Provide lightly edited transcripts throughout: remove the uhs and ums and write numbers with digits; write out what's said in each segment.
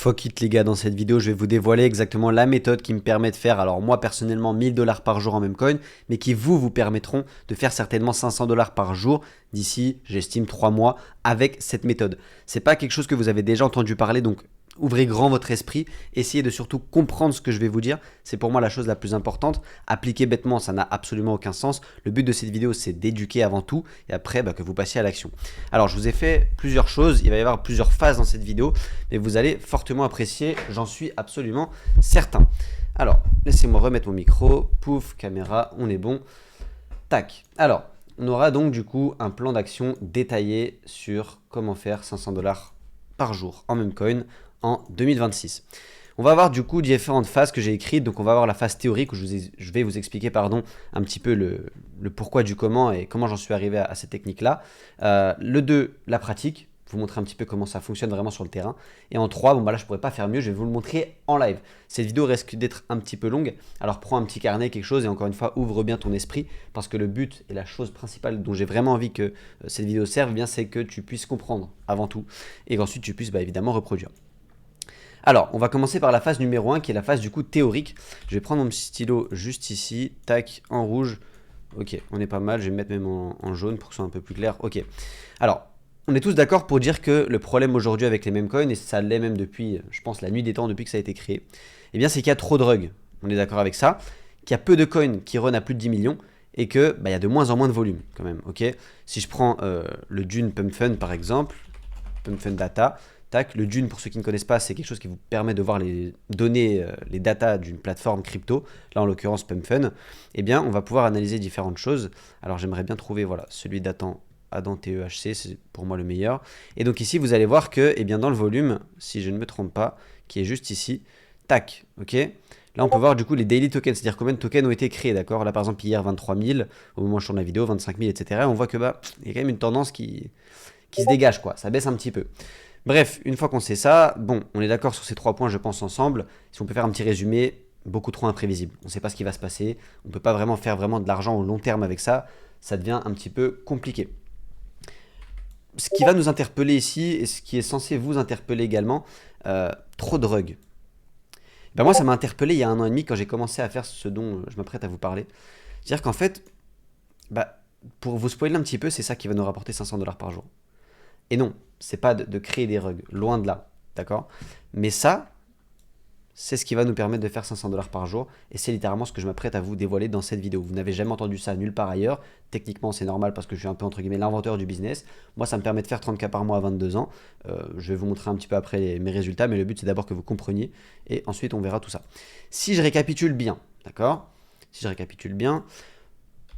Fuck it les gars, dans cette vidéo je vais vous dévoiler exactement la méthode qui me permet de faire, alors moi personnellement 1000 $ par jour en Memcoin, mais qui vous permettront de faire certainement 500 $ par jour d'ici, j'estime, 3 mois avec cette méthode. C'est pas quelque chose que vous avez déjà entendu parler, donc ouvrez grand votre esprit, essayez de surtout comprendre ce que je vais vous dire, c'est pour moi la chose la plus importante. Appliquer bêtement, ça n'a absolument aucun sens. Le but de cette vidéo, c'est d'éduquer avant tout, et après que vous passiez à l'action. Alors je vous ai fait plusieurs choses, il va y avoir plusieurs phases dans cette vidéo, mais vous allez fortement apprécier, j'en suis absolument certain. Alors, laissez-moi remettre mon micro, pouf, caméra, on est bon. Tac. Alors, on aura donc du coup un plan d'action détaillé sur comment faire 500 $ par jour en Memcoin en 2026. On va avoir du coup différentes phases que j'ai écrites. Donc on va avoir la phase théorique où je vais vous expliquer un petit peu le pourquoi du comment et comment j'en suis arrivé à cette technique là. Le 2, la pratique, vous montrer un petit peu comment ça fonctionne vraiment sur le terrain. Et en 3, là je pourrais pas faire mieux, je vais vous le montrer en live. Cette vidéo risque d'être un petit peu longue, alors prends un petit carnet, quelque chose, et encore une fois ouvre bien ton esprit, parce que le but et la chose principale dont j'ai vraiment envie que cette vidéo serve, c'est que tu puisses comprendre avant tout, et qu'ensuite tu puisses évidemment reproduire. Alors, on va commencer par la phase numéro 1 qui est la phase du coup théorique. Je vais prendre mon petit stylo juste ici, tac, en rouge. Ok, on est pas mal, je vais me mettre même en jaune pour que ce soit un peu plus clair. Ok, alors, on est tous d'accord pour dire que le problème aujourd'hui avec les Memcoins, et ça l'est même depuis, je pense, la nuit des temps, depuis que ça a été créé, eh bien c'est qu'il y a trop de rugs. On est d'accord avec ça, qu'il y a peu de coins qui run à plus de 10 millions, et que il y a de moins en moins de volume quand même. Ok, si je prends le Dune Pump Fund par exemple, Pump Fund Data, le Dune, pour ceux qui ne connaissent pas, c'est quelque chose qui vous permet de voir les données, les datas d'une plateforme crypto, là en l'occurrence PumpFun. Eh bien, on va pouvoir analyser différentes choses. Alors, j'aimerais bien trouver celui d'Adam TEHC, c'est pour moi le meilleur. Et donc ici, vous allez voir que dans le volume, si je ne me trompe pas, qui est juste ici, tac, ok. Là, on peut voir du coup les daily tokens, c'est-à-dire combien de tokens ont été créés, d'accord. Là, par exemple, hier, 23 000, au moment où je tourne la vidéo, 25 000, etc. Et on voit que il y a quand même une tendance qui se dégage, quoi. Ça baisse un petit peu. Bref, une fois qu'on sait ça, on est d'accord sur ces 3 points, je pense, ensemble. Si on peut faire un petit résumé, beaucoup trop imprévisible. On ne sait pas ce qui va se passer. On ne peut pas vraiment faire de l'argent au long terme avec ça. Ça devient un petit peu compliqué. Ce qui va nous interpeller ici, et ce qui est censé vous interpeller également, trop de rugs. Moi, ça m'a interpellé il y a 1 an et demi quand j'ai commencé à faire ce dont je m'apprête à vous parler. C'est-à-dire qu'en fait, pour vous spoiler un petit peu, c'est ça qui va nous rapporter 500 $ par jour. Et non, c'est pas de créer des rugs, loin de là, d'accord. Mais ça, c'est ce qui va nous permettre de faire 500 $ par jour, et c'est littéralement ce que je m'apprête à vous dévoiler dans cette vidéo. Vous n'avez jamais entendu ça nulle part ailleurs. Techniquement, c'est normal parce que je suis un peu entre guillemets l'inventeur du business. Moi, ça me permet de faire 30 000 par mois à 22 ans. Je vais vous montrer un petit peu après mes résultats, mais le but c'est d'abord que vous compreniez, et ensuite on verra tout ça. Si je récapitule bien, d'accord. Si je récapitule bien,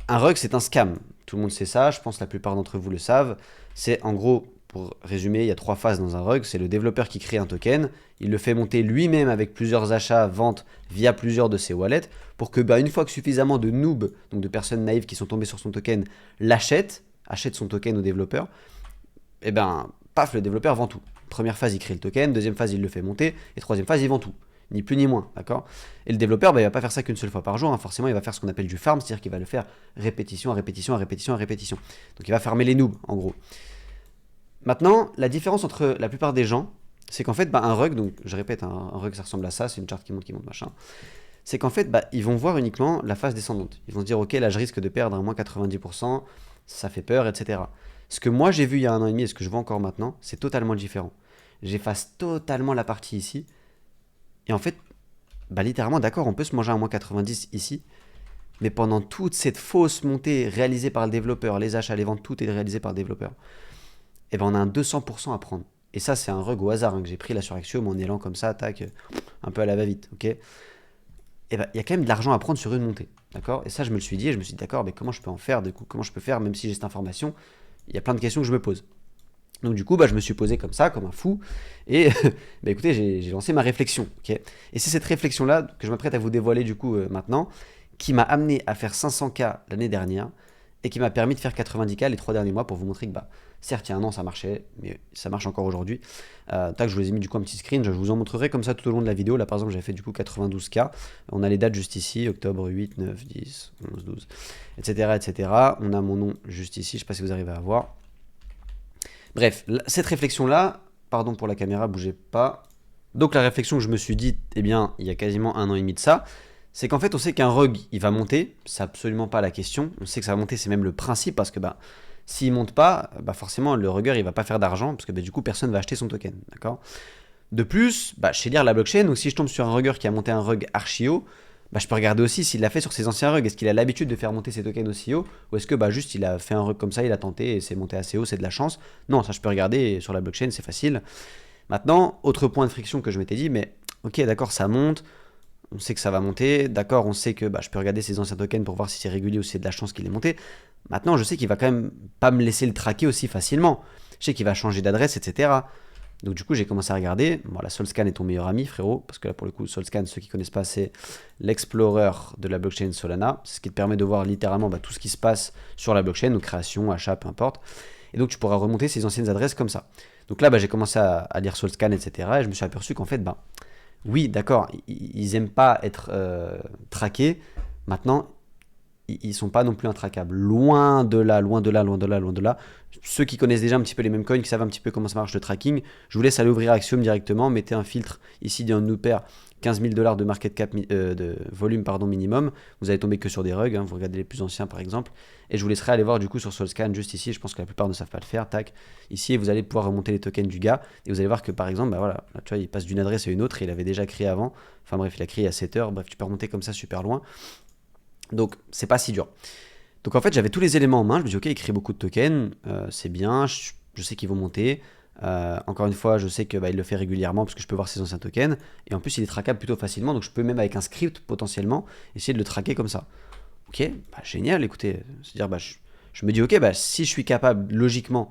un rug c'est un scam. Tout le monde sait ça, je pense que la plupart d'entre vous le savent. C'est en gros, pour résumer, il y a 3 phases dans un rug. C'est le développeur qui crée un token, il le fait monter lui-même avec plusieurs achats, ventes via plusieurs de ses wallets, pour que une fois que suffisamment de noobs, donc de personnes naïves qui sont tombées sur son token, achètent son token au développeur, paf, le développeur vend tout. Première phase, il crée le token, deuxième phase, il le fait monter, et troisième phase, il vend tout. Ni plus ni moins, d'accord. Et le développeur, il va pas faire ça qu'une seule fois par jour, forcément il va faire ce qu'on appelle du farm, c'est-à-dire qu'il va le faire répétition à répétition à répétition à répétition. Donc il va farmer les noobs, en gros. Maintenant, la différence entre la plupart des gens, c'est qu'en fait, un rug, donc je répète, un rug ça ressemble à ça, c'est une charte qui monte, machin, c'est qu'en fait, ils vont voir uniquement la phase descendante. Ils vont se dire, ok, là je risque de perdre à moins 90%, ça fait peur, etc. Ce que moi j'ai vu il y a 1 an et demi et ce que je vois encore maintenant, c'est totalement différent. J'efface totalement la partie ici, et en fait, littéralement, d'accord, on peut se manger à moins 90 ici, mais pendant toute cette fausse montée réalisée par le développeur, les achats, les ventes, tout est réalisé par le développeur, on a un 200% à prendre. Et ça, c'est un rug au hasard que j'ai pris là sur Axiom en élan comme ça, tac, un peu à la va-vite, ok. Il y a quand même de l'argent à prendre sur une montée, d'accord. Et ça, je me le suis dit, d'accord, mais comment je peux en faire, du coup, comment je peux faire, même si j'ai cette information, il y a plein de questions que je me pose. Donc du coup, je me suis posé comme ça, comme un fou, et écoutez, j'ai lancé ma réflexion, ok. Et c'est cette réflexion-là que je m'apprête à vous dévoiler du coup maintenant, qui m'a amené à faire 500K l'année dernière, et qui m'a permis de faire 90K les 3 derniers mois pour vous montrer que certes il y a 1 an ça marchait, mais ça marche encore aujourd'hui. Je vous ai mis du coup un petit screen, je vous en montrerai comme ça tout au long de la vidéo. Là par exemple j'avais fait du coup 92K, on a les dates juste ici, octobre 8, 9, 10, 11, 12, etc. etc. On a mon nom juste ici, je ne sais pas si vous arrivez à voir. Bref, cette réflexion là, pardon pour la caméra, bougez pas. Donc la réflexion que je me suis dit, eh bien, il y a quasiment 1 an et demi de ça, c'est qu'en fait, on sait qu'un rug, il va monter, c'est absolument pas la question. On sait que ça va monter, c'est même le principe, parce que bah, s'il monte pas, bah forcément, le rugger, il va pas faire d'argent, parce que bah, du coup, personne va acheter son token, d'accord. De plus, bah, je sais lire la blockchain, donc si je tombe sur un rugger qui a monté un rug archi haut, bah, je peux regarder aussi s'il l'a fait sur ses anciens rugs. Est-ce qu'il a l'habitude de faire monter ses tokens aussi haut, ou est-ce que bah, juste il a fait un rug comme ça, il a tenté et c'est monté assez haut, c'est de la chance. Non, ça je peux regarder sur la blockchain, c'est facile. Maintenant, autre point de friction que je m'étais dit, mais ok, d'accord, ça monte, on sait que ça va monter, d'accord, on sait que bah, je peux regarder ses anciens tokens pour voir si c'est régulier ou si c'est de la chance qu'il est monté. Maintenant, je sais qu'il va quand même pas me laisser le traquer aussi facilement. Je sais qu'il va changer d'adresse, etc. Donc du coup, j'ai commencé à regarder. Bon, la Solscan est ton meilleur ami, frérot, parce que là, pour le coup, Solscan, ceux qui connaissent pas, c'est l'explorer de la blockchain Solana. C'est ce qui te permet de voir littéralement bah, tout ce qui se passe sur la blockchain, donc création, achat, peu importe. Et donc, tu pourras remonter ces anciennes adresses comme ça. Donc là, bah, j'ai commencé à lire Solscan, etc. Et je me suis aperçu qu'en fait, bah, oui, d'accord, ils aiment pas être traqués. Maintenant, ils sont pas non plus intraquables. Loin de là, loin de là, loin de là, loin de là. Ceux qui connaissent déjà un petit peu les mêmes coins, qui savent un petit peu comment ça marche le tracking, je vous laisse aller ouvrir Axiom directement. Mettez un filtre ici dans Nooper, 15 000 $ de market cap, de volume pardon, minimum. Vous allez tomber que sur des rugs. Hein, vous regardez les plus anciens par exemple. Et je vous laisserai aller voir du coup sur Solscan juste ici. Je pense que la plupart ne savent pas le faire. Tac. Ici, et vous allez pouvoir remonter les tokens du gars. Et vous allez voir que par exemple, bah voilà, là, tu vois, il passe d'une adresse à une autre. Et il avait déjà créé avant. Enfin bref, il a créé à 7 heures. Bref, tu peux remonter comme ça super loin. Donc, c'est pas si dur. Donc en fait, j'avais tous les éléments en main. Je me dis, ok, il crée beaucoup de tokens, c'est bien, je sais qu'ils vont monter. Encore une fois, je sais qu'il le fait régulièrement parce que je peux voir ses anciens tokens. Et en plus, il est traquable plutôt facilement. Donc je peux même avec un script potentiellement essayer de le traquer comme ça. Ok, bah, génial, écoutez. C'est-à-dire, bah, je me dis, ok, bah, si je suis capable logiquement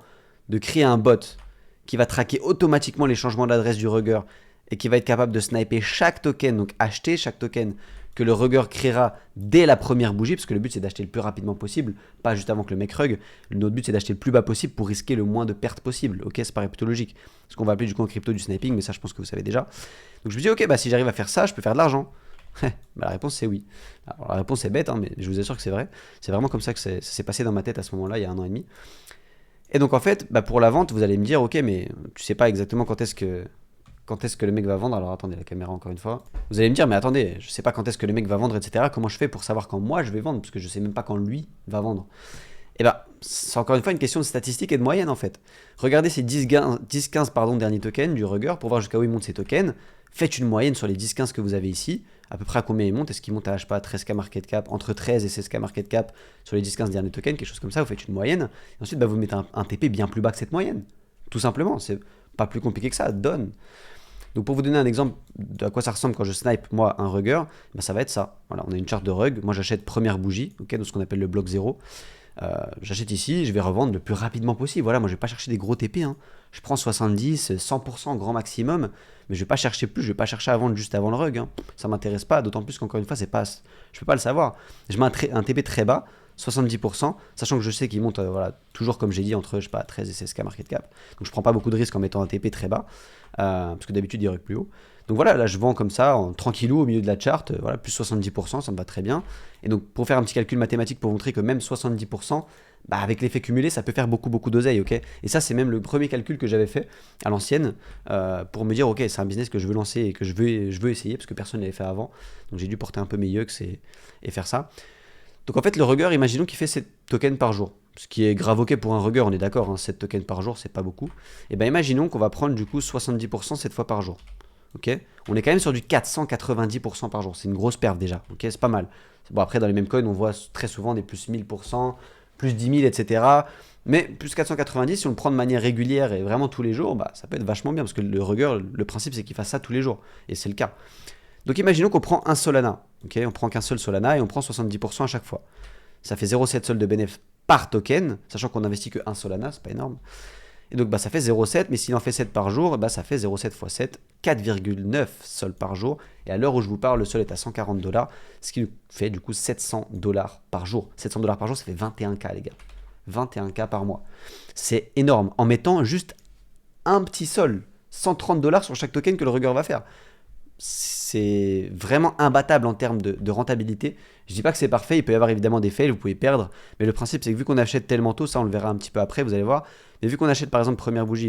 de créer un bot qui va traquer automatiquement les changements d'adresse du rugger et qui va être capable de sniper chaque token, donc acheter chaque token que le rugger créera dès la première bougie, parce que le but c'est d'acheter le plus rapidement possible, pas juste avant que le mec rug. Notre but c'est d'acheter le plus bas possible pour risquer le moins de pertes possible. Ok, ça paraît plutôt logique. Ce qu'on va appeler du coup en crypto du sniping, mais ça je pense que vous savez déjà. Donc je me dis, ok, bah si j'arrive à faire ça, je peux faire de l'argent. Bah, la réponse c'est oui. Alors la réponse est bête, hein, mais je vous assure que c'est vrai. C'est vraiment comme ça que ça s'est passé dans ma tête à ce moment-là, il y a 1 an et demi. Et donc en fait, bah, pour la vente, vous allez me dire, ok, mais tu sais pas exactement quand est-ce que le mec va vendre. Alors attendez, la caméra encore une fois. Vous allez me dire, mais attendez, je sais pas quand est-ce que le mec va vendre, etc. Comment je fais pour savoir quand moi je vais vendre, parce que je sais même pas quand lui va vendre. Et bah, c'est encore une fois une question de statistique et de moyenne en fait. Regardez ces 10-15 derniers tokens du rugger pour voir jusqu'à où il monte ces tokens. Faites une moyenne sur les 10-15 que vous avez ici. À peu près à combien il monte. Est-ce qu'il monte à, je sais pas, 13K market cap, entre 13 et 16K market cap sur les 10-15 derniers tokens, quelque chose comme ça. Vous faites une moyenne. Et ensuite, bah, vous mettez un TP bien plus bas que cette moyenne. Tout simplement. C'est pas plus compliqué que ça. Donne. Donc pour vous donner un exemple de à quoi ça ressemble quand je snipe moi un rugger, bah ça va être ça. Voilà, on a une charte de rug. Moi j'achète première bougie, ok, donc ce qu'on appelle le bloc 0. J'achète ici, je vais revendre le plus rapidement possible. Voilà, moi je vais pas chercher des gros TP. Hein. Je prends 70, 100% grand maximum, mais je vais pas chercher plus. Je vais pas chercher à vendre juste avant le rug. Hein. Ça m'intéresse pas. D'autant plus qu'encore une fois, c'est pas, je peux pas le savoir. Je mets un TP très bas. 70%, sachant que je sais qu'il monte voilà, toujours comme j'ai dit entre je sais pas, 13 et 16K market cap. Donc je prends pas beaucoup de risques en mettant un TP très bas, parce que d'habitude il rug plus haut. Donc voilà, là je vends comme ça, tranquillou au milieu de la charte, voilà, plus 70%, ça me va très bien. Et donc pour faire un petit calcul mathématique pour montrer que même 70%, bah, avec l'effet cumulé, ça peut faire beaucoup beaucoup d'oseille, ok. Et ça c'est même le premier calcul que j'avais fait à l'ancienne, pour me dire ok, c'est un business que je veux lancer et que je veux essayer, parce que personne ne l'avait fait avant. Donc j'ai dû porter un peu mes yeux et faire ça. Donc en fait, le rugger, imaginons qu'il fait 7 tokens par jour. Ce qui est grave ok pour un rugger, on est d'accord, hein, 7 tokens par jour, c'est pas beaucoup. Et bien imaginons qu'on va prendre du coup 70% 7 fois par jour. Ok, on est quand même sur du 490% par jour. C'est une grosse perte déjà. Ok, c'est pas mal. Bon, après, dans les mêmes coins, on voit très souvent des plus 1000%, plus 10 000, etc. Mais plus 490, si on le prend de manière régulière et vraiment tous les jours, bah, ça peut être vachement bien. Parce que le rugger, le principe, c'est qu'il fasse ça tous les jours. Et c'est le cas. Donc imaginons qu'on prend un Solana, ok, on prend qu'un seul Solana et on prend 70% à chaque fois. Ça fait 0,7 sol de bénéfice par token, sachant qu'on n'investit que un Solana, c'est pas énorme. Et donc bah, ça fait 0,7, mais s'il en fait 7 par jour, bah, ça fait 0,7 x 7, 4,9 sols par jour. Et à l'heure où je vous parle, le sol est à 140 $, ce qui fait du coup 700 $ par jour. 700 $ par jour, ça fait 21K les gars. 21K par mois. C'est énorme, en mettant juste un petit sol, 130 $ sur chaque token que le rugger va faire. C'est vraiment imbattable en termes de rentabilité. Je dis pas que c'est parfait, il peut y avoir évidemment des fails, vous pouvez perdre, mais le principe c'est que vu qu'on achète tellement tôt, ça on le verra un petit peu après, vous allez voir, mais vu qu'on achète par exemple première bougie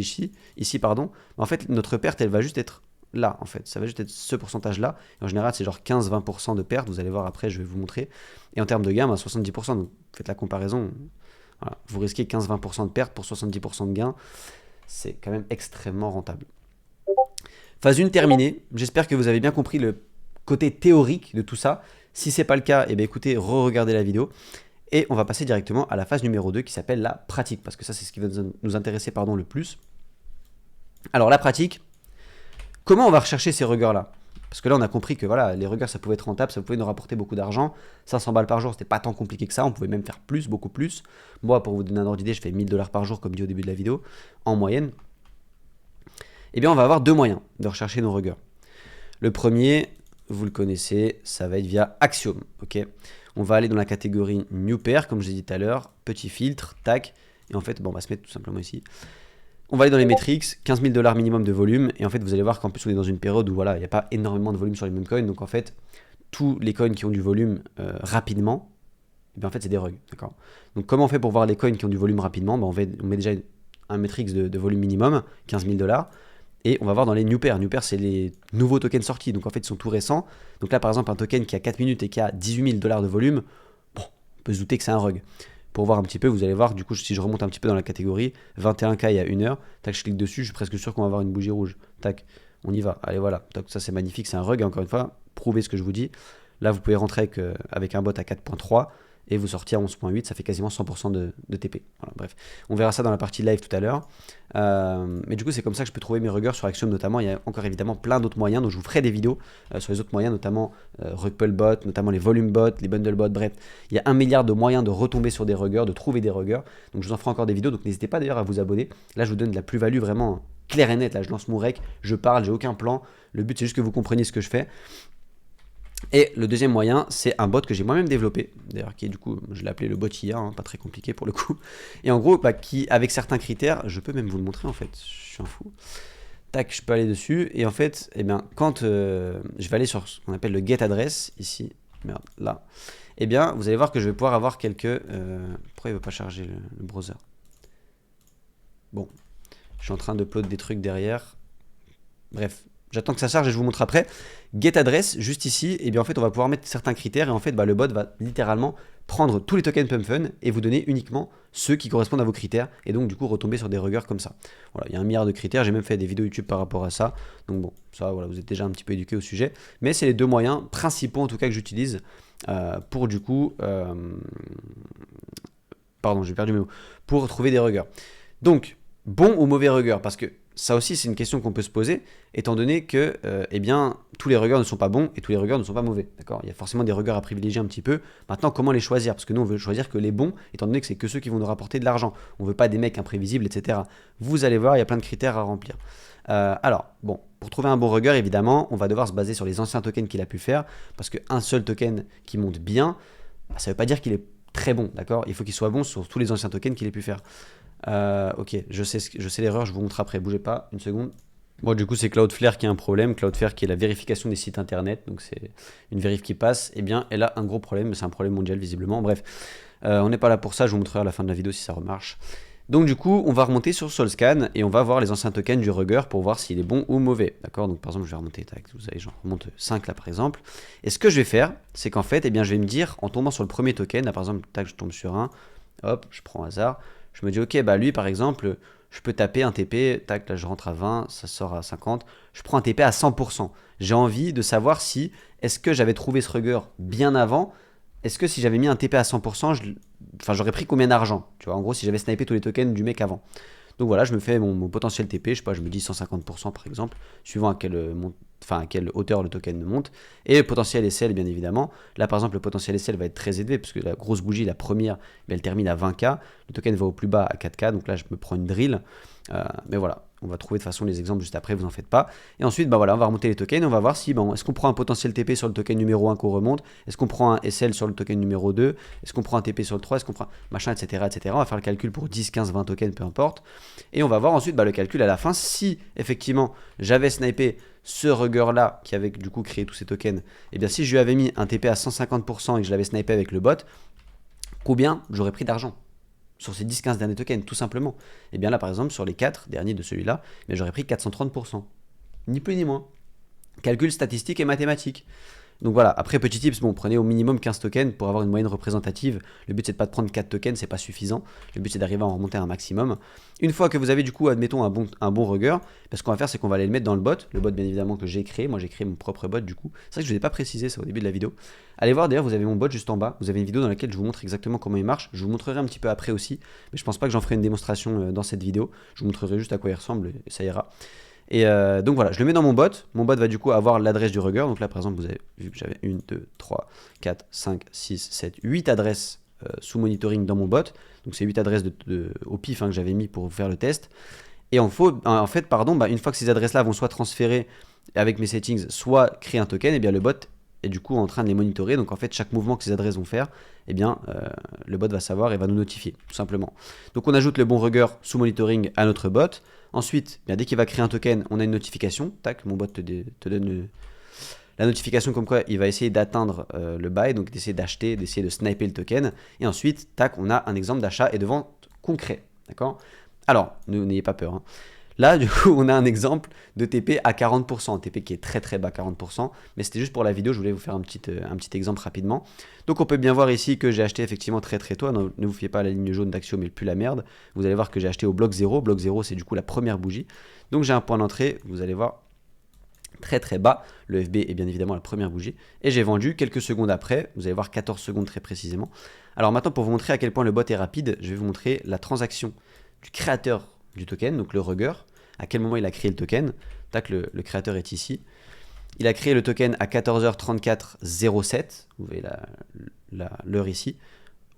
ici pardon, en fait notre perte elle va juste être là, en fait. Ça va juste être ce pourcentage-là. En général, c'est genre 15-20% de perte. Vous allez voir après, je vais vous montrer. Et en termes de gain, 70%. Donc, faites la comparaison. Voilà. Vous risquez 15-20% de perte pour 70% de gain. C'est quand même extrêmement rentable. Phase 1 terminée. J'espère que vous avez bien compris le côté théorique de tout ça. Si ce n'est pas le cas, eh bien, écoutez, re-regardez la vidéo. Et on va passer directement à la phase numéro 2 qui s'appelle la pratique. Parce que ça, c'est ce qui va nous intéresser le plus. Alors, la pratique. Comment on va rechercher ces regards-là? Parce que là, on a compris que voilà, les regards, ça pouvait être rentable, ça pouvait nous rapporter beaucoup d'argent. 500 balles par jour, c'était pas tant compliqué que ça. On pouvait même faire plus, beaucoup plus. Moi, pour vous donner un ordre d'idée, je fais 1000 $ par jour, comme dit au début de la vidéo, en moyenne. Eh bien, on va avoir deux moyens de rechercher nos regards. Le premier, vous le connaissez, ça va être via Axiom. Okay, on va aller dans la catégorie New Pair, comme je l'ai dit tout à l'heure, petit filtre, tac. Et en fait, bon, on va se mettre tout simplement ici. On va aller dans les métriques, 15 000 $ minimum de volume, et en fait vous allez voir qu'en plus on est dans une période où voilà, il n'y a pas énormément de volume sur les mêmes coins, donc en fait tous les coins qui ont du volume rapidement, et bien en fait c'est des rugs, d'accord. Donc comment on fait pour voir les coins qui ont du volume rapidement? On met déjà un métrique de volume minimum, 15 000 $, et on va voir dans les new pairs. New pairs c'est les nouveaux tokens sortis, donc en fait ils sont tout récents. Donc là par exemple un token qui a 4 minutes et qui a 18 000 $ de volume, bon, on peut se douter que c'est un rug. Pour voir un petit peu, vous allez voir, du coup, si je remonte un petit peu dans la catégorie, 21K il y a 1 heure, tac, je clique dessus, je suis presque sûr qu'on va avoir une bougie rouge. Tac, on y va. Allez, voilà. Tac, ça, c'est magnifique, c'est un rug, encore une fois, prouvez ce que je vous dis. Là, vous pouvez rentrer avec un bot à 4.3 et vous sortir à 11.8, ça fait quasiment 100% de TP. Voilà, bref, on verra ça dans la partie live tout à l'heure. Mais du coup, c'est comme ça que je peux trouver mes ruggers sur Axiom notamment. Il y a encore évidemment plein d'autres moyens, donc je vous ferai des vidéos sur les autres moyens, notamment Rugplebot, notamment les volume bots, les bundle bots. Bref, il y a 1 milliard de moyens de retomber sur des ruggers, de trouver des ruggers. Donc je vous en ferai encore des vidéos, donc n'hésitez pas d'ailleurs à vous abonner. Là, je vous donne de la plus-value vraiment claire et nette. Là, je lance mon rec, je parle, j'ai aucun plan. Le but, c'est juste que vous compreniez ce que je fais. Et le deuxième moyen, c'est un bot que j'ai moi-même développé, d'ailleurs qui est du coup, je l'ai appelé le bot IA, hein, pas très compliqué pour le coup. Et en gros, qui avec certains critères, je peux même vous le montrer en fait, je suis un fou. Tac, je peux aller dessus, et en fait, eh bien, quand je vais aller sur ce qu'on appelle le get address, ici, merde, là, eh bien, vous allez voir que je vais pouvoir avoir quelques... pourquoi il ne veut pas charger le browser? Bon, je suis en train d'upload des trucs derrière, bref. J'attends que ça charge et je vous montre après. Get address, juste ici, et bien en fait on va pouvoir mettre certains critères et en fait le bot va littéralement prendre tous les tokens PumpFun et vous donner uniquement ceux qui correspondent à vos critères et donc du coup retomber sur des ruggers comme ça. Voilà, il y a 1 milliard de critères, j'ai même fait des vidéos YouTube par rapport à ça. Donc bon, ça voilà, vous êtes déjà un petit peu éduqué au sujet. Mais c'est les deux moyens principaux en tout cas que j'utilise pour du coup... pardon, j'ai perdu mes mots. Pour trouver des ruggers. Donc, bon ou mauvais rugger? Parce que ça aussi, c'est une question qu'on peut se poser, étant donné que eh bien, tous les ruggers ne sont pas bons et tous les ruggers ne sont pas mauvais. D'accord, il y a forcément des ruggers à privilégier un petit peu. Maintenant, comment les choisir? Parce que nous, on veut choisir que les bons, étant donné que c'est que ceux qui vont nous rapporter de l'argent. On ne veut pas des mecs imprévisibles, etc. Vous allez voir, il y a plein de critères à remplir. Alors, bon, pour trouver un bon rugger, évidemment, on va devoir se baser sur les anciens tokens qu'il a pu faire, parce qu'un seul token qui monte bien, ça ne veut pas dire qu'il est très bon, d'accord? Il faut qu'il soit bon sur tous les anciens tokens qu'il ait pu faire. Ok, je sais l'erreur, je vous montre après, bougez pas, une seconde. Bon, du coup, c'est Cloudflare qui a un problème. Cloudflare qui est la vérification des sites internet, donc c'est une vérif qui passe. Eh bien, elle a un gros problème, c'est un problème mondial visiblement. Bref, on n'est pas là pour ça, je vous montrerai à la fin de la vidéo si ça remarche. Donc du coup, on va remonter sur Solscan et on va voir les anciens tokens du rugger pour voir s'il est bon ou mauvais. D'accord? Donc par exemple, je vais remonter, vous savez, j'en remonte 5 là par exemple. Et ce que je vais faire, c'est qu'en fait, eh bien, je vais me dire, en tombant sur le premier token, là par exemple, tac, je tombe sur un, hop, je prends au hasard. Je me dis, ok, bah lui, par exemple, je peux taper un TP, tac, là je rentre à 20, ça sort à 50, je prends un TP à 100%. J'ai envie de savoir si, est-ce que j'avais trouvé ce rugger bien avant, est-ce que si j'avais mis un TP à 100%, j'aurais pris combien d'argent? Tu vois, en gros, si j'avais snipé tous les tokens du mec avant. Donc voilà, je me fais mon potentiel TP, je sais pas, je me dis 150% par exemple, suivant à quelle hauteur le token monte. Et le potentiel SL, bien évidemment. Là, par exemple, le potentiel SL va être très élevé, parce que la grosse bougie, la première, elle termine à 20K. Le token va au plus bas à 4K, donc là, je me prends une drill. Mais voilà, on va trouver de toute façon les exemples juste après, vous en faites pas. Et ensuite, bah voilà, on va remonter les tokens et on va voir si, est-ce qu'on prend un potentiel TP sur le token numéro 1 qu'on remonte, est-ce qu'on prend un SL sur le token numéro 2, est-ce qu'on prend un TP sur le 3, est-ce qu'on prend machin, etc., etc. On va faire le calcul pour 10, 15, 20 tokens, peu importe. Et on va voir ensuite le calcul à la fin, si effectivement j'avais snipé ce rugger là qui avait du coup créé tous ces tokens, et bien si je lui avais mis un TP à 150% et que je l'avais snipé avec le bot, combien j'aurais pris d'argent sur ces 10-15 derniers tokens, tout simplement? Et bien là, par exemple, sur les 4 derniers de celui-là, j'aurais pris 430%. Ni plus ni moins. calcul statistique et mathématique. Donc voilà, après petit tips, bon, prenez au minimum 15 tokens pour avoir une moyenne représentative. Le but c'est de pas de prendre 4 tokens, c'est pas suffisant. Le but c'est d'arriver à en remonter un maximum. Une fois que vous avez du coup, admettons, un bon rugger, ce qu'on va faire c'est qu'on va aller le mettre dans le bot bien évidemment que j'ai créé. Moi j'ai créé mon propre bot du coup. C'est vrai que je ne vous ai pas précisé ça au début de la vidéo. Allez voir d'ailleurs, vous avez mon bot juste en bas. Vous avez une vidéo dans laquelle je vous montre exactement comment il marche. Je vous montrerai un petit peu après aussi, mais je pense pas que j'en ferai une démonstration dans cette vidéo. Je vous montrerai juste à quoi il ressemble et ça ira. Et donc voilà, je le mets dans mon bot. Mon bot va du coup avoir l'adresse du rugger. Donc là, par exemple, vous avez vu que j'avais 1, 2, 3, 4, 5, 6, 7, 8 adresses sous monitoring dans mon bot. Donc c'est 8 adresses au pif que j'avais mis pour faire le test. Et en fait, une fois que ces adresses-là vont soit transférées avec mes settings, soit créer un token, et bien le bot est du coup en train de les monitorer. Donc en fait, chaque mouvement que ces adresses vont faire, eh bien, le bot va savoir et va nous notifier, tout simplement. Donc on ajoute le bon rugger sous monitoring à notre bot. Ensuite, bien, dès qu'il va créer un token, on a une notification. Tac, mon bot te donne la notification comme quoi il va essayer d'atteindre le buy, donc d'essayer d'acheter, d'essayer de sniper le token. Et ensuite, tac, on a un exemple d'achat et de vente concret. D'accord? Alors, n'ayez pas peur. Là, du coup, on a un exemple de TP à 40%. TP qui est très très bas, 40%. Mais c'était juste pour la vidéo, je voulais vous faire un petit exemple rapidement. Donc, on peut bien voir ici que j'ai acheté effectivement très très tôt. Ne vous fiez pas à la ligne jaune d'Axiom, mais plus la merde. Vous allez voir que j'ai acheté au bloc 0. Bloc 0, c'est du coup la première bougie. Donc, j'ai un point d'entrée, vous allez voir, très très bas. Le FB est bien évidemment la première bougie. Et j'ai vendu quelques secondes après. Vous allez voir 14 secondes très précisément. Alors maintenant, pour vous montrer à quel point le bot est rapide, je vais vous montrer la transaction du créateur du token, donc le rugger, à quel moment il a créé le token. Tac, le créateur est ici. Il a créé le token à 14h34,07, vous voyez l'heure ici,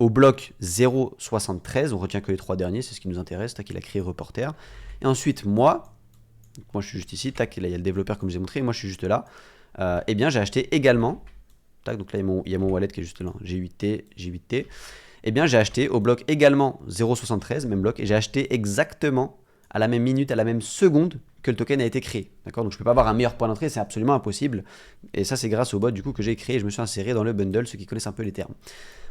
au bloc 0,73, on retient que les 3 derniers, c'est ce qui nous intéresse. Tac, il a créé reporter. Et ensuite, moi je suis juste ici, tac, là il y a le développeur comme je vous ai montré, moi je suis juste là. Eh bien j'ai acheté également, tac, donc là il y a mon wallet qui est juste là, G8T. Eh bien j'ai acheté au bloc également 0,73, même bloc, et j'ai acheté exactement à la même minute, à la même seconde que le token a été créé. D'accord? Donc je ne peux pas avoir un meilleur point d'entrée, c'est absolument impossible. Et ça c'est grâce au bot du coup que j'ai créé, je me suis inséré dans le bundle, ceux qui connaissent un peu les termes.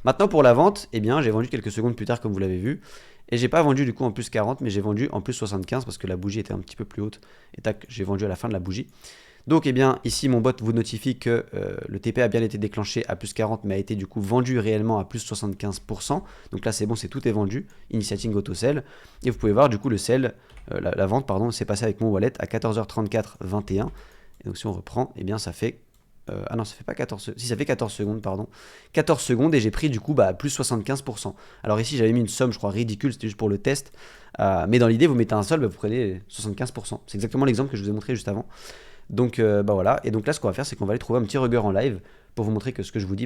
Maintenant pour la vente, eh bien j'ai vendu quelques secondes plus tard comme vous l'avez vu. Et j'ai pas vendu du coup en plus 40, mais j'ai vendu en plus 75 parce que la bougie était un petit peu plus haute. Et tac, j'ai vendu à la fin de la bougie. Donc, eh bien, ici, mon bot vous notifie que le TP a bien été déclenché à plus 40, mais a été du coup vendu réellement à plus 75%. Donc là, c'est bon, tout est vendu. Initiating auto sell. Et vous pouvez voir, du coup, le sell, la vente, pardon, s'est passée avec mon wallet à 14h34,21. Et donc, si on reprend, eh bien, ça fait. Ah non, ça fait pas 14 si ça fait 14 secondes, pardon. 14 secondes et j'ai pris du coup plus 75%. Alors ici, j'avais mis une somme, je crois, ridicule, c'était juste pour le test. Mais dans l'idée, vous mettez un sol, vous prenez 75%. C'est exactement l'exemple que je vous ai montré juste avant. Donc voilà, et donc là ce qu'on va faire c'est qu'on va aller trouver un petit rugger en live pour vous montrer que ce que je vous dis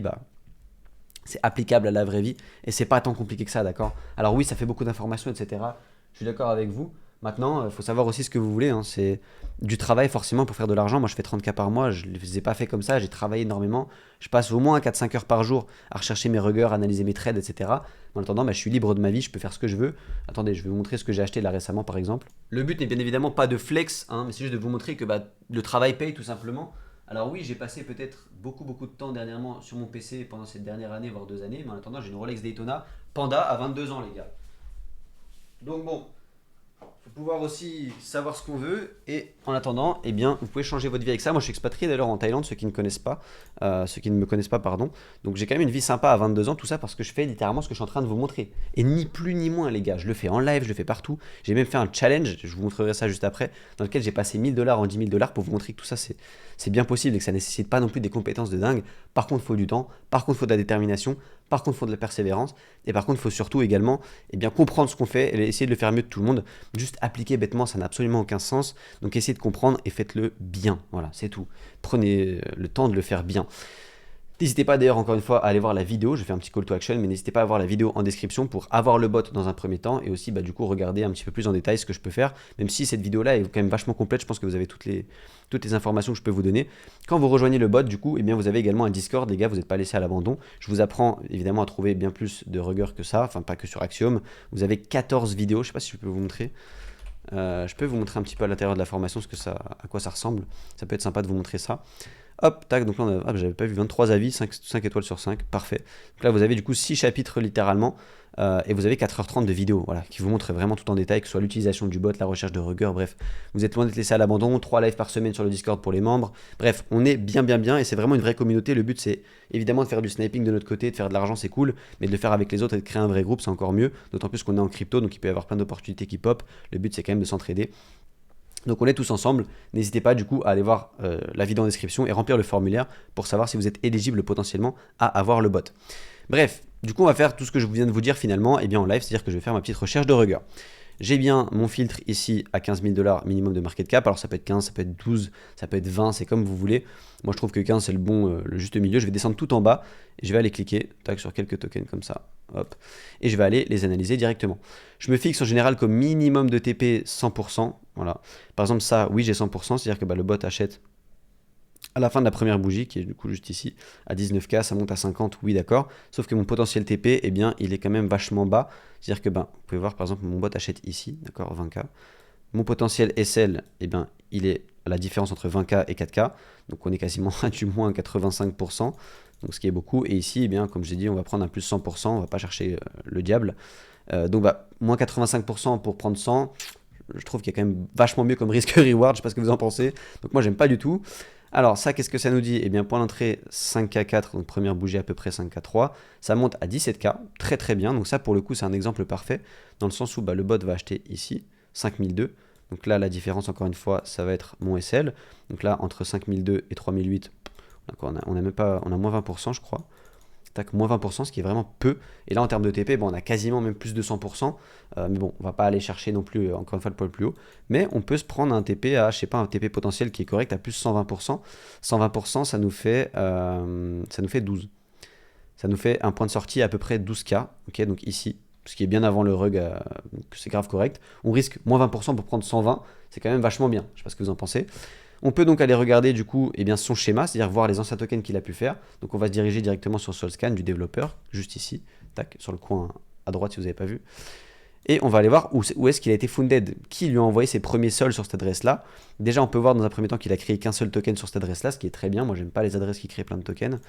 c'est applicable à la vraie vie et c'est pas tant compliqué que ça, d'accord? Alors oui, ça fait beaucoup d'informations, etc. Je suis d'accord avec vous. Maintenant, il faut savoir aussi ce que vous voulez, hein. C'est du travail forcément pour faire de l'argent. Moi je fais 30K par mois, je ne les ai pas fait comme ça, j'ai travaillé énormément. Je passe au moins 4-5 heures par jour à rechercher mes ruggers, analyser mes trades, etc. En attendant, je suis libre de ma vie, je peux faire ce que je veux. Attendez, je vais vous montrer ce que j'ai acheté là récemment par exemple. Le but n'est bien évidemment pas de flex, hein, mais c'est juste de vous montrer que le travail paye tout simplement. Alors oui, j'ai passé peut-être beaucoup de temps dernièrement sur mon PC pendant cette dernière année, voire 2 années, mais en attendant, j'ai une Rolex Daytona Panda à 22 ans les gars. Donc bon, faut pouvoir aussi savoir ce qu'on veut et en attendant, eh bien, vous pouvez changer votre vie avec ça. Moi, je suis expatrié d'ailleurs en Thaïlande, ceux qui ne me connaissent pas, pardon. Donc, j'ai quand même une vie sympa à 22 ans, tout ça parce que je fais littéralement ce que je suis en train de vous montrer. Et ni plus ni moins, les gars. Je le fais en live, je le fais partout. J'ai même fait un challenge, je vous montrerai ça juste après, dans lequel j'ai passé 1000 $ en 10 000 $ pour vous montrer que tout ça, c'est bien possible et que ça nécessite pas non plus des compétences de dingue. Par contre, il faut du temps, par contre, il faut de la détermination, par contre, il faut de la persévérance et par contre, il faut surtout également comprendre ce qu'on fait et essayer de le faire mieux que tout le monde. Juste appliquer bêtement, ça n'a absolument aucun sens. Donc, essayez de comprendre et faites-le bien. Voilà, c'est tout. Prenez le temps de le faire bien. N'hésitez pas d'ailleurs encore une fois à aller voir la vidéo, je fais un petit call to action, mais n'hésitez pas à voir la vidéo en description pour avoir le bot dans un premier temps et aussi du coup regarder un petit peu plus en détail ce que je peux faire, même si cette vidéo là est quand même vachement complète, je pense que vous avez toutes les informations que je peux vous donner. Quand vous rejoignez le bot du coup, eh bien vous avez également un Discord, les gars, vous n'êtes pas laissés à l'abandon. Je vous apprends évidemment à trouver bien plus de ruggers que ça, enfin pas que sur Axiom. Vous avez 14 vidéos, je sais pas si je peux vous montrer. Je peux vous montrer un petit peu à l'intérieur de la formation à quoi ça ressemble, ça peut être sympa de vous montrer ça. Hop, tac, donc là, j'avais pas vu 23 avis, 5 étoiles sur 5, parfait. Donc là, vous avez du coup 6 chapitres littéralement, et vous avez 4h30 de vidéo, voilà, qui vous montre vraiment tout en détail, que ce soit l'utilisation du bot, la recherche de rigueur, bref. Vous êtes loin d'être laissé à l'abandon, 3 lives par semaine sur le Discord pour les membres. Bref, on est bien, et c'est vraiment une vraie communauté. Le but, c'est évidemment de faire du sniping de notre côté, de faire de l'argent, c'est cool, mais de le faire avec les autres et de créer un vrai groupe, c'est encore mieux, d'autant plus qu'on est en crypto, donc il peut y avoir plein d'opportunités qui pop. Le but, c'est quand même de s'entraider. Donc on est tous ensemble, n'hésitez pas du coup à aller voir la vidéo en description et remplir le formulaire pour savoir si vous êtes éligible potentiellement à avoir le bot. Bref, du coup on va faire tout ce que je viens de vous dire finalement et bien en live, c'est-à-dire que je vais faire ma petite recherche de rigueur. J'ai bien mon filtre ici à 15 000 $ minimum de market cap, alors ça peut être 15, ça peut être 12, ça peut être 20, c'est comme vous voulez. Moi je trouve que 15 c'est le juste milieu, je vais descendre tout en bas et je vais aller cliquer tac, sur quelques tokens comme ça, hop, et je vais aller les analyser directement. Je me fixe en général comme minimum de TP 100%, voilà. Par exemple ça, oui j'ai 100%, c'est-à-dire que le bot achète à la fin de la première bougie, qui est du coup juste ici, à 19K, ça monte à 50, oui d'accord, sauf que mon potentiel TP, eh bien, il est quand même vachement bas, c'est-à-dire que, vous pouvez voir par exemple, mon bot achète ici, d'accord, 20K, mon potentiel SL, eh bien, il est à la différence entre 20K et 4K, donc on est quasiment à du moins 85%, donc ce qui est beaucoup, et ici, eh bien, comme j'ai dit, on va prendre un plus 100%, on va pas chercher le diable, donc moins 85% pour prendre 100, je trouve qu'il y a quand même vachement mieux comme risque-reward, je sais pas ce que vous en pensez, donc moi j'aime pas du tout. Alors ça, qu'est-ce que ça nous dit? Eh bien, point d'entrée 5K4, donc première bougie à peu près 5K3, ça monte à 17K, très très bien, donc ça pour le coup c'est un exemple parfait, dans le sens où le bot va acheter ici, 5002, donc là la différence encore une fois, ça va être mon SL, donc là entre 5002 et 3008, on a même pas, on a moins 20% je crois, tac, moins 20%, ce qui est vraiment peu. Et là, en termes de TP, on a quasiment même plus de 100%. Mais bon, on va pas aller chercher non plus, encore une fois, le poil plus haut. Mais on peut se prendre un TP à, je sais pas, un TP potentiel qui est correct à plus 120%. 120%, ça nous fait 12. Ça nous fait un point de sortie à peu près 12K. Ok, donc ici, ce qui est bien avant le rug, donc c'est grave correct. On risque moins 20% pour prendre 120. C'est quand même vachement bien. Je sais pas ce que vous en pensez. On peut donc aller regarder du coup son schéma, c'est-à-dire voir les anciens tokens qu'il a pu faire. Donc on va se diriger directement sur SolScan du développeur, juste ici, tac, sur le coin à droite si vous n'avez pas vu. Et on va aller voir où est-ce qu'il a été funded, qui lui a envoyé ses premiers sols sur cette adresse-là. Déjà on peut voir dans un premier temps qu'il a créé qu'un seul token sur cette adresse-là, ce qui est très bien, moi j'aime pas les adresses qui créent plein de tokens.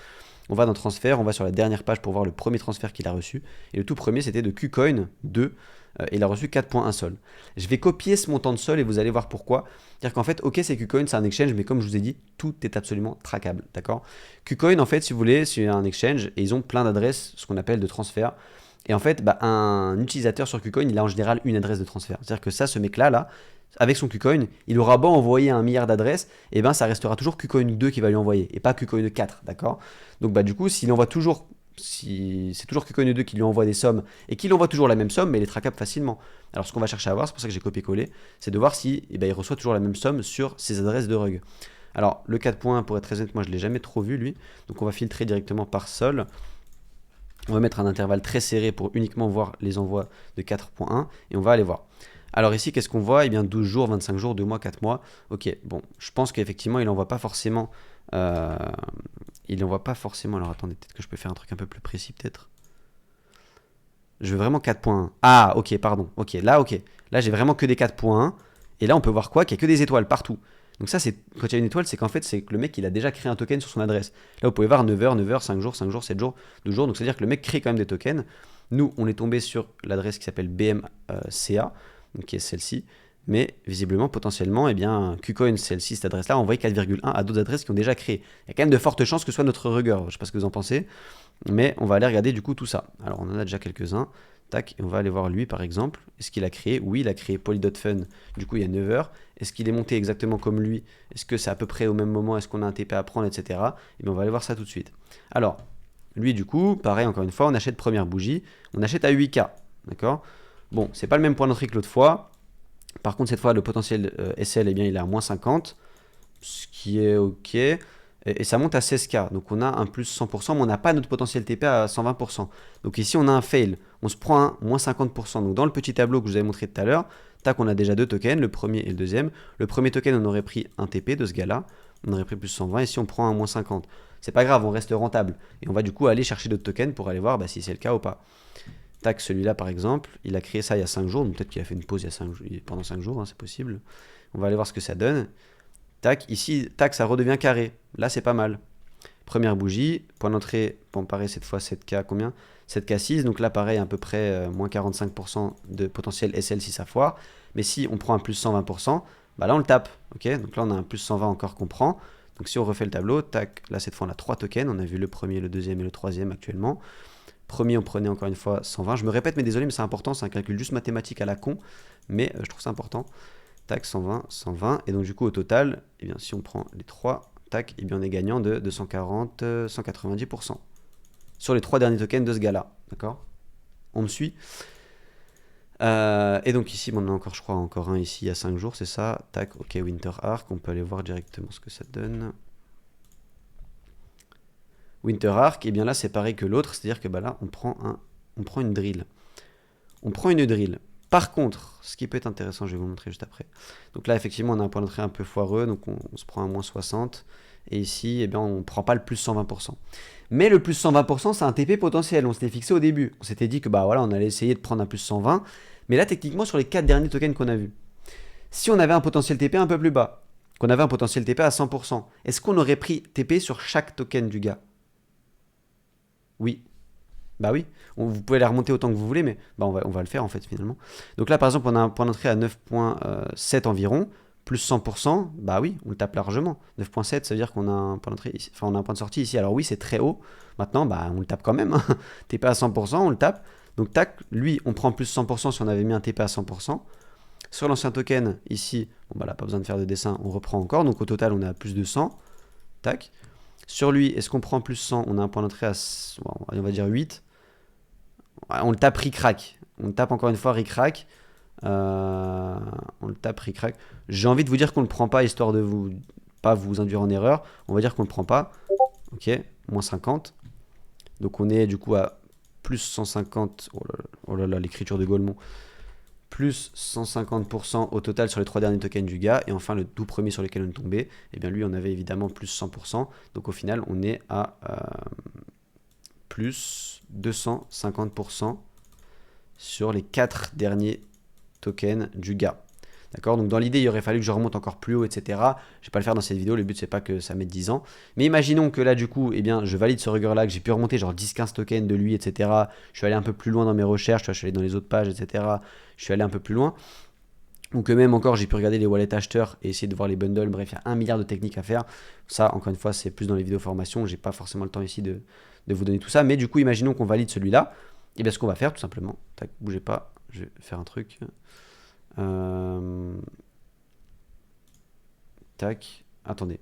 On va dans transfert, on va sur la dernière page pour voir le premier transfert qu'il a reçu. Et le tout premier c'était de KuCoin 2. Et il a reçu 4.1 sol. Je vais copier ce montant de sol et vous allez voir pourquoi. C'est-à-dire qu'en fait, ok, c'est KuCoin, c'est un exchange, mais comme je vous ai dit, tout est absolument traquable, d'accord? KuCoin, en fait, si vous voulez, c'est un exchange et ils ont plein d'adresses, ce qu'on appelle de transfert. Et en fait, un utilisateur sur KuCoin, il a en général une adresse de transfert. C'est-à-dire que ça, ce mec-là, là, avec son KuCoin, il aura beau envoyer 1 milliard d'adresses, et ça restera toujours KuCoin 2 qui va lui envoyer, et pas KuCoin 4, d'accord? Donc du coup, s'il envoie toujours, si c'est toujours KuCoin 2 qui lui envoie des sommes, et qu'il envoie toujours la même somme, mais il est traquable facilement. Alors ce qu'on va chercher à voir, c'est pour ça que j'ai copié-collé, c'est de voir si il reçoit toujours la même somme sur ses adresses de rug. Alors le 4.1, pour être très honnête, moi je ne l'ai jamais trop vu lui, donc on va filtrer directement par sol. On va mettre un intervalle très serré pour uniquement voir les envois de 4.1, et on va aller voir. Alors ici, qu'est-ce qu'on voit? Eh bien 12 jours, 25 jours, 2 mois, 4 mois. Ok, bon, je pense qu'effectivement, il n'envoie pas forcément... alors attendez, peut-être que je peux faire un truc un peu plus précis, peut-être. Je veux vraiment 4.1. Ah, ok, pardon. Ok. Là, j'ai vraiment que des 4.1. Et là, on peut voir quoi? Qu'il n'y a que des étoiles partout. Donc ça, c'est quand il y a une étoile, c'est qu'en fait, c'est que le mec, il a déjà créé un token sur son adresse. Là, vous pouvez voir 9h, 9h, 5 jours, 5 jours, 7 jours, 12 jours. Donc, c'est-à-dire que le mec crée quand même des tokens. Nous, on est tombé sur l'adresse qui s'appelle BMCA, donc qui est celle-ci. Mais visiblement, potentiellement, eh bien, KuCoin, celle-ci, cette adresse-là, a envoyé 4,1 à d'autres adresses qui ont déjà créé. Il y a quand même de fortes chances que ce soit notre rugger. Je ne sais pas ce que vous en pensez. Mais on va aller regarder du coup tout ça. Alors, on en a déjà quelques-uns. Tac, et on va aller voir lui par exemple. Est-ce qu'il a créé? Oui, il a créé Poly.fun. Du coup, il y a 9 heures. Est-ce qu'il est monté exactement comme lui? Est-ce que c'est à peu près au même moment? Est-ce qu'on a un TP à prendre, etc. Et bien, on va aller voir ça tout de suite. Alors, lui, du coup, pareil, encore une fois, on achète première bougie. On achète à 8K. D'accord? Bon, c'est pas le même point d'entrée que l'autre fois. Par contre, cette fois, le potentiel SL, eh bien, il est à moins 50. Ce qui est OK. Et ça monte à 16K, donc on a un plus 100%, mais on n'a pas notre potentiel TP à 120%. Donc ici on a un fail, on se prend un moins 50%. Donc dans le petit tableau que je vous avais montré tout à l'heure, tac, on a déjà deux tokens, le premier et le deuxième. Le premier token, on aurait pris un TP de ce gars-là, on aurait pris plus 120, et ici on prend un moins 50. C'est pas grave, on reste rentable. Et on va du coup aller chercher d'autres tokens pour aller voir si c'est le cas ou pas. Tac, celui-là par exemple, il a créé ça il y a 5 jours, donc peut-être qu'il a fait une pause pendant 5 jours, hein, c'est possible. On va aller voir ce que ça donne. Tac, ici, tac, ça redevient carré. Là, c'est pas mal. Première bougie, point d'entrée, bon, pareil, cette fois 7K, combien 7K6, donc là, pareil, à peu près moins 45% de potentiel SL si ça foire. Mais si on prend un plus 120%, bah là, on le tape. Ok, donc là, on a un plus 120 encore qu'on prend. Donc si on refait le tableau, tac, là, cette fois, on a 3 tokens. On a vu le premier, le deuxième et le troisième actuellement. Premier, on prenait encore une fois 120. Je me répète, mais désolé, mais c'est important, c'est un calcul juste mathématique à la con. Mais je trouve ça important. Tac, 120, 120. Et donc, du coup, au total, eh bien, si on prend les 3, tac, eh bien, on est gagnant de 240, 190%. Sur les 3 derniers tokens de ce gars-là. D'accord? On me suit? Et donc ici, on a encore, je crois, encore un ici il y a 5 jours, c'est ça. Tac, ok, Winter Arc. On peut aller voir directement ce que ça donne. Winter Arc, et bien là, c'est pareil que l'autre. C'est-à-dire que bah, là, on prend une drill. On prend une drill. Par contre, ce qui peut être intéressant, je vais vous montrer juste après. Donc là, effectivement, on a un point d'entrée un peu foireux, donc on se prend un moins 60. Et ici, eh bien, on ne prend pas le plus 120%. Mais le plus 120%, c'est un TP potentiel. On s'était fixé au début. On s'était dit que bah, voilà, on allait essayer de prendre un plus 120. Mais là, techniquement, sur les 4 derniers tokens qu'on a vus, si on avait un potentiel TP un peu plus bas, qu'on avait un potentiel TP à 100%, est-ce qu'on aurait pris TP sur chaque token du gars? Oui. Bah oui, vous pouvez les remonter autant que vous voulez, mais bah on va le faire en fait finalement. Donc là par exemple on a un point d'entrée à 9.7 environ, plus 100%, bah oui, on le tape largement. 9.7 ça veut dire qu'on a un point d'entrée ici, enfin on a un point de sortie ici, alors oui c'est très haut, maintenant bah on le tape quand même, TP à 100%, on le tape. Donc tac, lui on prend plus 100% si on avait mis un TP à 100%. Sur l'ancien token ici, bon bah là pas besoin de faire de dessin, on reprend encore, donc au total on est à plus de 100, tac. Sur lui, est-ce qu'on prend plus 100? On a un point d'entrée à, on va dire 8. On le tape ric-rac. On le tape encore une fois ric-rac. On le tape ric-rac. J'ai envie de vous dire qu'on ne le prend pas, histoire de vous pas vous induire en erreur. On va dire qu'on ne le prend pas. Ok, moins 50. Donc on est du coup à plus 150. Oh là là, l'écriture de Golemont. Plus 150% au total sur les 3 derniers tokens du gars. Et enfin, le tout premier sur lequel on est tombé, eh bien lui, on avait évidemment plus 100%. Donc au final, on est à plus 250% sur les 4 derniers tokens du gars. D'accord? Donc dans l'idée, il aurait fallu que je remonte encore plus haut, etc. Je ne vais pas le faire dans cette vidéo, le but c'est pas que ça mette 10 ans. Mais imaginons que là du coup, eh bien, je valide ce rugger là, que j'ai pu remonter genre 10-15 tokens de lui, etc. Je suis allé un peu plus loin dans mes recherches, je suis allé dans les autres pages, etc. Je suis allé un peu plus loin. Ou que même encore, j'ai pu regarder les wallets acheteurs et essayer de voir les bundles. Bref, il y a 1 milliard de techniques à faire. Ça, encore une fois, c'est plus dans les vidéos formation. J'ai pas forcément le temps ici de vous donner tout ça. Mais du coup, imaginons qu'on valide celui-là. Et bien, ce qu'on va faire, tout simplement, tac, bougez pas, je vais faire un truc. Tac, attendez.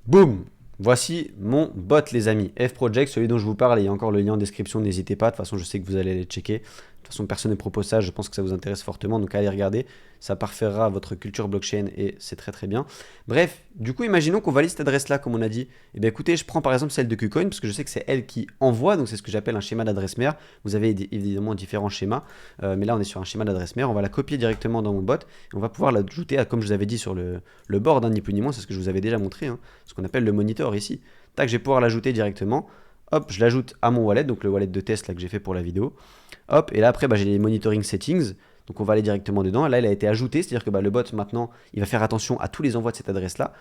Boum! Voici mon bot, les amis. F-Project, celui dont je vous parle, il y a encore le lien en description, n'hésitez pas. De toute façon, je sais que vous allez aller checker. De toute façon, personne ne propose ça, je pense que ça vous intéresse fortement, donc allez regarder. Ça parfaira votre culture blockchain et c'est très très bien. Bref, du coup, imaginons qu'on valide cette adresse-là, comme on a dit. Eh bien écoutez, je prends par exemple celle de KuCoin, parce que je sais que c'est elle qui envoie, donc c'est ce que j'appelle un schéma d'adresse mère. Vous avez évidemment différents schémas, mais là on est sur un schéma d'adresse mère. On va la copier directement dans mon bot, et on va pouvoir l'ajouter à, comme je vous avais dit sur le board, hein, ni plus ni moins, c'est ce que je vous avais déjà montré, hein, ce qu'on appelle le monitor ici. Tac, je vais pouvoir l'ajouter directement. Hop, je l'ajoute à mon wallet, donc le wallet de test là, que j'ai fait pour la vidéo. Hop, et là après, bah, j'ai les monitoring settings. Donc on va aller directement dedans. Là, il a été ajouté, c'est-à-dire que bah, le bot maintenant, il va faire attention à tous les envois de cette adresse-là.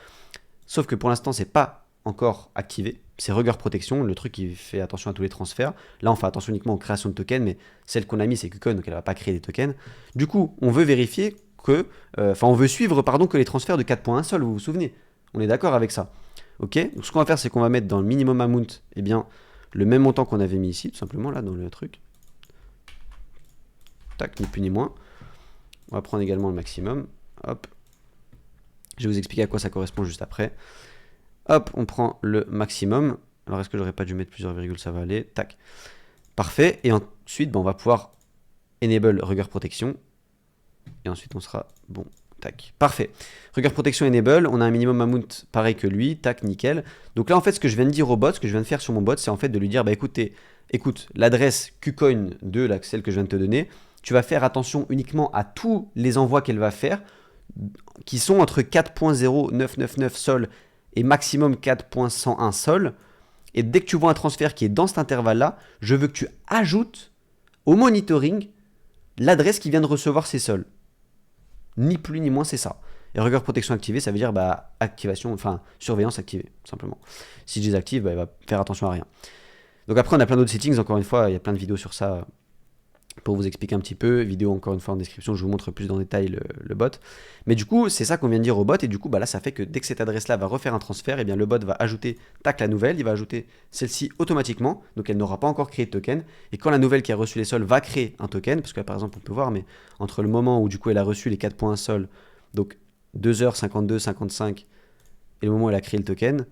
Sauf que pour l'instant, c'est pas encore activé. C'est Rugger Protection, le truc qui fait attention à tous les transferts. Là, on fait attention uniquement aux créations de tokens, mais celle qu'on a mis, c'est KuCoin, donc elle ne va pas créer des tokens. Du coup, on veut vérifier que, on veut suivre, pardon, que les transferts de 4.1 sol, vous vous souvenez. On est d'accord avec ça. Ok, donc ce qu'on va faire, c'est qu'on va mettre dans le minimum amount, eh bien, le même montant qu'on avait mis ici, tout simplement, là, dans le truc. Tac, ni plus ni moins. On va prendre également le maximum. Hop. Je vais vous expliquer à quoi ça correspond juste après. Hop, on prend le maximum. Alors, est-ce que j'aurais pas dû mettre plusieurs virgules? Ça va aller. Tac. Parfait. Et ensuite, on va pouvoir enable Rugger Protection. Et ensuite, on sera bon. Tac. Parfait. Rugger Protection enable. On a un minimum amount pareil que lui. Tac, nickel. Donc là, en fait, ce que je viens de dire au bot, ce que je viens de faire sur mon bot, c'est en fait de lui dire, bah écoute, l'adresse KuCoin 2, là, celle que je viens de te donner, tu vas faire attention uniquement à tous les envois qu'elle va faire, qui sont entre 4.0999 sol et maximum 4.101 sol. Et dès que tu vois un transfert qui est dans cet intervalle-là, je veux que tu ajoutes au monitoring l'adresse qui vient de recevoir ces sols. Ni plus ni moins, c'est ça. Et rigueur protection activée, ça veut dire bah, activation, enfin surveillance activée, tout simplement. Si je désactive, bah, il va faire attention à rien. Donc après, on a plein d'autres settings, encore une fois, il y a plein de vidéos sur ça pour vous expliquer un petit peu. Vidéo encore une fois en description, je vous montre plus dans détail le bot. Mais du coup, c'est ça qu'on vient de dire au bot, et du coup, bah là, ça fait que dès que cette adresse-là va refaire un transfert, et bien le bot va ajouter, tac, la nouvelle, il va ajouter celle-ci automatiquement, donc elle n'aura pas encore créé de token, et quand la nouvelle qui a reçu les sols va créer un token, parce que là, par exemple, on peut voir, mais entre le moment où du coup elle a reçu les 4 points sol, donc 2h52, 55, et le moment où elle a créé le token,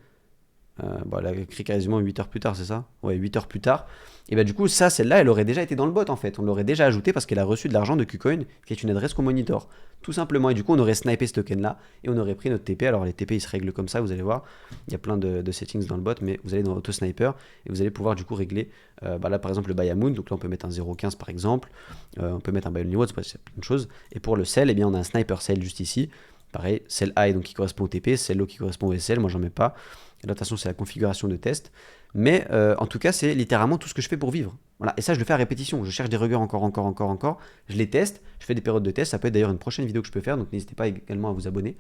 bon, elle a écrit quasiment 8 heures plus tard, c'est ça? Ouais, 8 heures plus tard. Et bah du coup, ça, celle-là, elle aurait déjà été dans le bot en fait. On l'aurait déjà ajouté parce qu'elle a reçu de l'argent de KuCoin, qui est une adresse qu'on monitor. Tout simplement. Et du coup, on aurait snipé ce token-là et on aurait pris notre TP. Alors les TP, ils se règlent comme ça, vous allez voir. Il y a plein de settings dans le bot, mais vous allez dans Auto Sniper et vous allez pouvoir du coup régler. Bah là, par exemple, le buy amount. Donc là, on peut mettre un 0,15 par exemple. On peut mettre un buy only watts, c'est plein de choses. Et pour le sell, eh bien, on a un sniper sell juste ici. Pareil, sell high donc qui correspond au TP, sell low qui correspond au SL. Moi, j'en mets pas. Là, de toute façon, c'est la configuration de test. Mais en tout cas, c'est littéralement tout ce que je fais pour vivre. Voilà. Et ça, je le fais à répétition. Je cherche des ruggers encore. Je les teste. Je fais des périodes de test. Ça peut être d'ailleurs une prochaine vidéo que je peux faire. Donc, n'hésitez pas également à vous abonner.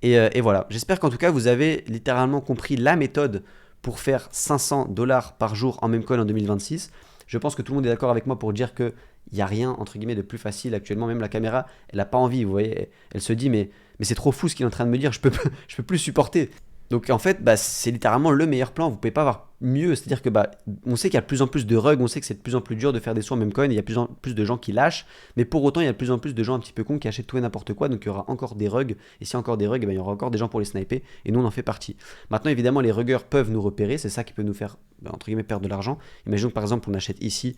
Et voilà. J'espère qu'en tout cas, vous avez littéralement compris la méthode pour faire 500 $ par jour en meme coin en 2026. Je pense que tout le monde est d'accord avec moi pour dire que il n'y a rien, entre guillemets, de plus facile actuellement. Même la caméra, elle n'a pas envie, vous voyez. Elle se dit, mais c'est trop fou ce qu'il est en train de me dire. Je peux plus supporter. Donc en fait, bah, c'est littéralement le meilleur plan, vous ne pouvez pas avoir mieux, c'est-à-dire que bah, on sait qu'il y a de plus en plus de rugs, on sait que c'est de plus en plus dur de faire des sauts en meme coin, il y a de plus en plus de gens qui lâchent, mais pour autant il y a de plus en plus de gens un petit peu cons qui achètent tout et n'importe quoi, donc il y aura encore des rugs, et s'il y a encore des rugs, bah, il y aura encore des gens pour les sniper, et nous on en fait partie. Maintenant évidemment les ruggers peuvent nous repérer, c'est ça qui peut nous faire, bah, entre guillemets, perdre de l'argent. Imaginons que par exemple on achète ici,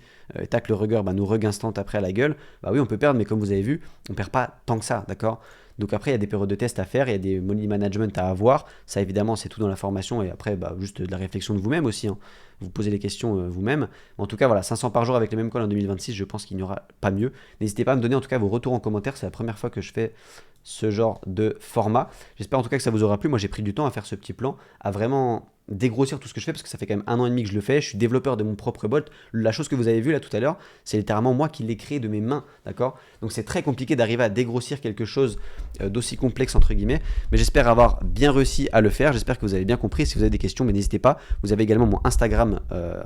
tac le rugger bah, nous rug instant après à la gueule, bah oui on peut perdre, mais comme vous avez vu, on perd pas tant que ça, d'accord? Donc après, il y a des périodes de test à faire, il y a des money management à avoir. Ça, évidemment, c'est tout dans la formation. Et après, bah, juste de la réflexion de vous-même aussi. Hein. Vous posez les questions vous-même. En tout cas, voilà, 500 par jour avec les mêmes calls en 2026, je pense qu'il n'y aura pas mieux. N'hésitez pas à me donner en tout cas vos retours en commentaire. C'est la première fois que je fais ce genre de format. J'espère en tout cas que ça vous aura plu. Moi, j'ai pris du temps à faire ce petit plan, à vraiment dégrossir tout ce que je fais parce que ça fait quand même 1 an et demi que je le fais. Je suis développeur de mon propre bot. La chose que vous avez vue là tout à l'heure, c'est littéralement moi qui l'ai créé de mes mains, d'accord? Donc c'est très compliqué d'arriver à dégrossir quelque chose d'aussi complexe entre guillemets, mais j'espère avoir bien réussi à le faire. J'espère que vous avez bien compris. Si vous avez des questions, mais n'hésitez pas. Vous avez également mon Instagram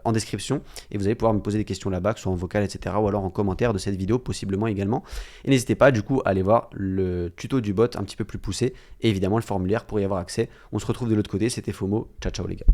en description et vous allez pouvoir me poser des questions là-bas, que ce soit en vocal, etc. ou alors en commentaire de cette vidéo possiblement également. Et n'hésitez pas du coup à aller voir le tuto du bot un petit peu plus poussé et évidemment le formulaire pour y avoir accès. On se retrouve de l'autre côté. C'était FOMO. Ciao ciao les gars.